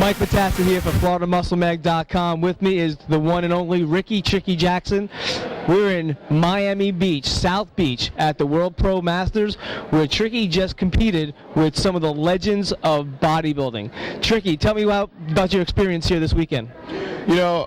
Mike Matassa here for FloridaMuscleMag.com. With me is the one and only Ricky Tricky Jackson. We're in Miami Beach, South Beach, at the World Pro Masters, where Tricky just competed with some of the legends of bodybuilding. Tricky, tell me about your experience here this weekend. You know,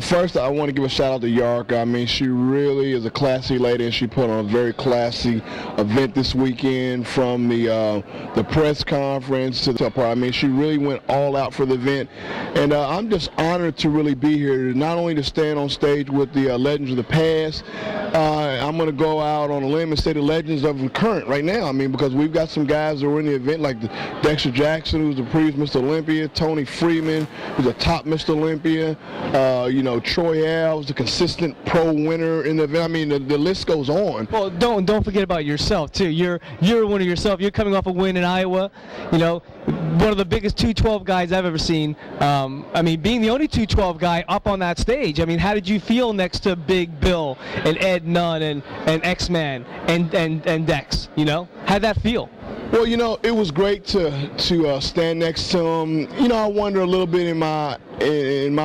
first I want to give a shout out to Yark. I mean, she really is a classy lady, and she put on a very classy event this weekend, from the press conference to the part. I mean, she really went all out for the event, and I'm just honored to really be here, not only to stand on stage with the legends of the past. I'm going to go out on a limb and say the legends of the current right now. I mean, because we've got some guys that were in the event, like Dexter Jackson, who's the previous Mr. Olympia, Tony Freeman, who's a top Mr. Olympia. You know, Troy Alves, the consistent pro winner in the event. I mean, the list goes on. Well, don't forget about yourself too. You're a winner yourself. You're coming off a win in Iowa. You know, one of the biggest 212 guys I've ever seen. I mean, being the only 212 guy up on that stage. I mean, how did you feel next to Big Bill and Ed Nunn and X-Man and Dex? You know, how'd that feel? Well, you know, it was great to stand next to him. You know, I wonder a little bit in my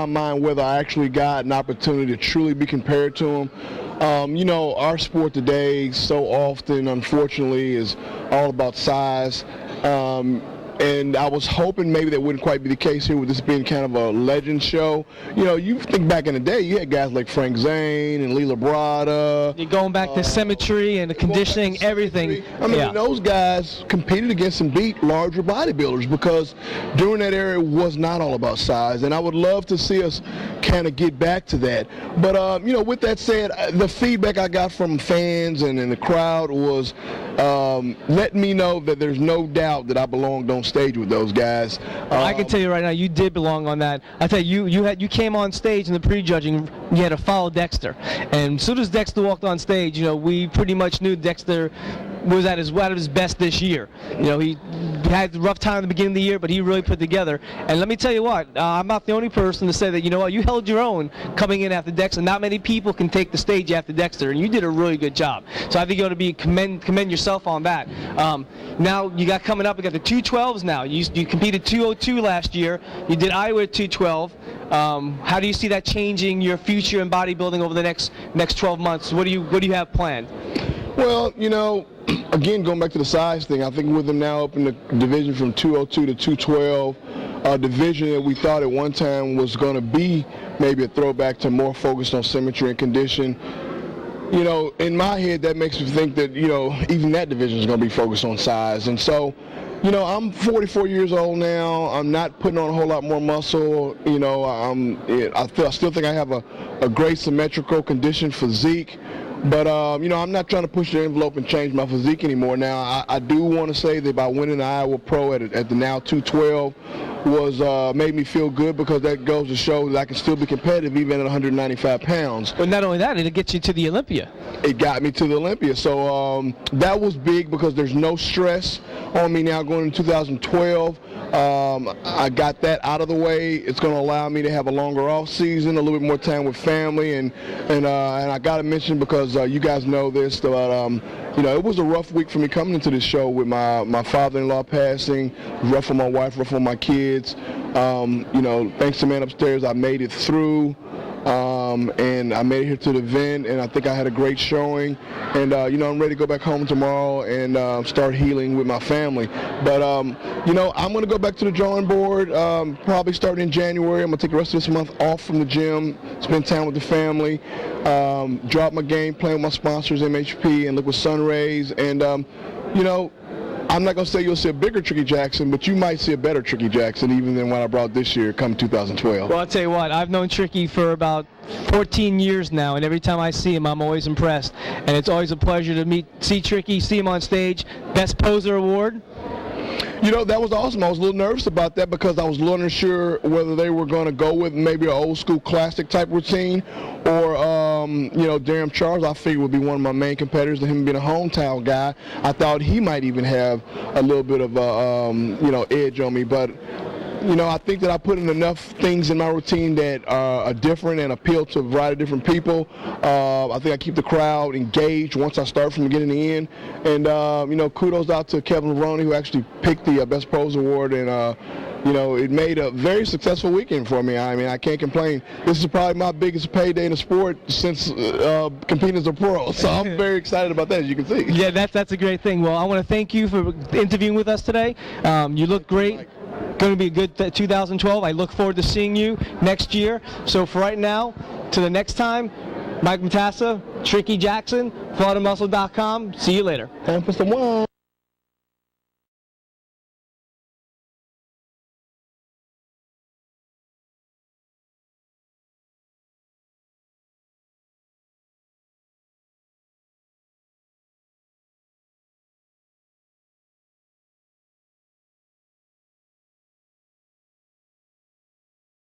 mind whether I actually got an opportunity to truly be compared to him. You know, our sport today so often, unfortunately, is all about size. And I was hoping maybe that wouldn't quite be the case here with this being kind of a legend show. You know, you think back in the day, you had guys like Frank Zane and Lee Labrada. You're going back to symmetry and the conditioning, everything. I mean, those guys competed against and beat larger bodybuilders, because during that era it was not all about size. And I would love to see us kind of get back to that. But, you know, with that said, the feedback I got from fans and in the crowd was letting me know that there's no doubt that I belonged on stage with those guys. I can tell you right now, you did belong on that. I tell you, you came on stage in the prejudging. You had to follow Dexter, and as soon as Dexter walked on stage, you know, we pretty much knew Dexter was at his best this year. You know, he had a rough time at the beginning of the year, but he really put together. And let me tell you what, I'm not the only person to say that, you know what, you held your own coming in after Dexter. Not many people can take the stage after Dexter, and you did a really good job. So I think you ought to commend yourself on that. Now you got coming up, you got the 212s now. You competed 202 last year. You did Iowa at 212. How do you see that changing your future in bodybuilding over the next 12 months? What do you have planned? Well, you know, again, going back to the size thing, I think with them now up in the division from 202 to 212, a division that we thought at one time was going to be maybe a throwback to more focused on symmetry and condition. You know, in my head, that makes me think that, you know, even that division is going to be focused on size. And so, you know, I'm 44 years old now. I'm not putting on a whole lot more muscle. You know, I still think I have a great symmetrical conditioned physique. But, you know, I'm not trying to push the envelope and change my physique anymore. Now, I do want to say that by winning the Iowa Pro at the now 212 was made me feel good, because that goes to show that I can still be competitive even at 195 pounds. But not only that, it'll get you to the Olympia. It got me to the Olympia. So that was big, because there's no stress on me now going into 2012. I got that out of the way. It's going to allow me to have a longer off season, a little bit more time with family, and I got to mention, because you guys know this, but you know, it was a rough week for me coming into this show with my father-in-law passing. Rough for my wife, rough for my kids. You know, thanks to man upstairs, I made it through. And I made it here to the event, and I think I had a great showing. And you know, I'm ready to go back home tomorrow and start healing with my family. But you know, I'm going to go back to the drawing board, probably starting in January. I'm going to take the rest of this month off from the gym, spend time with the family, drop my game, playing with my sponsors, MHP and Liquid Sun Rays. And you know, I'm not going to say you'll see a bigger Tricky Jackson, but you might see a better Tricky Jackson even than what I brought this year come 2012. Well, I'll tell you what, I've known Tricky for about 14 years now, and every time I see him, I'm always impressed. And it's always a pleasure to see Tricky, see him on stage. Best Poser Award. You know, that was awesome. I was a little nervous about that, because I was a little unsure whether they were going to go with maybe an old school classic type routine, or you know, Darren Charles, I figured, would be one of my main competitors, and him being a hometown guy, I thought he might even have a little bit of a you know, edge on me. But you know, I think that I put in enough things in my routine that are different and appeal to a variety of different people. I think I keep the crowd engaged once I start from beginning to end. And, you know, kudos out to Kevin Levrone, who actually picked the Best Pros Award, and it made a very successful weekend for me. I mean, I can't complain. This is probably my biggest payday in the sport since competing as a pro. So I'm very excited about that, as you can see. Yeah, that's a great thing. Well, I want to thank you for interviewing with us today. You look great. Going to be a good 2012. I look forward to seeing you next year. So for right now, to the next time, Mike Matassa, Tricky Jackson, FloridaMuscle.com. See you later. Time for some wine.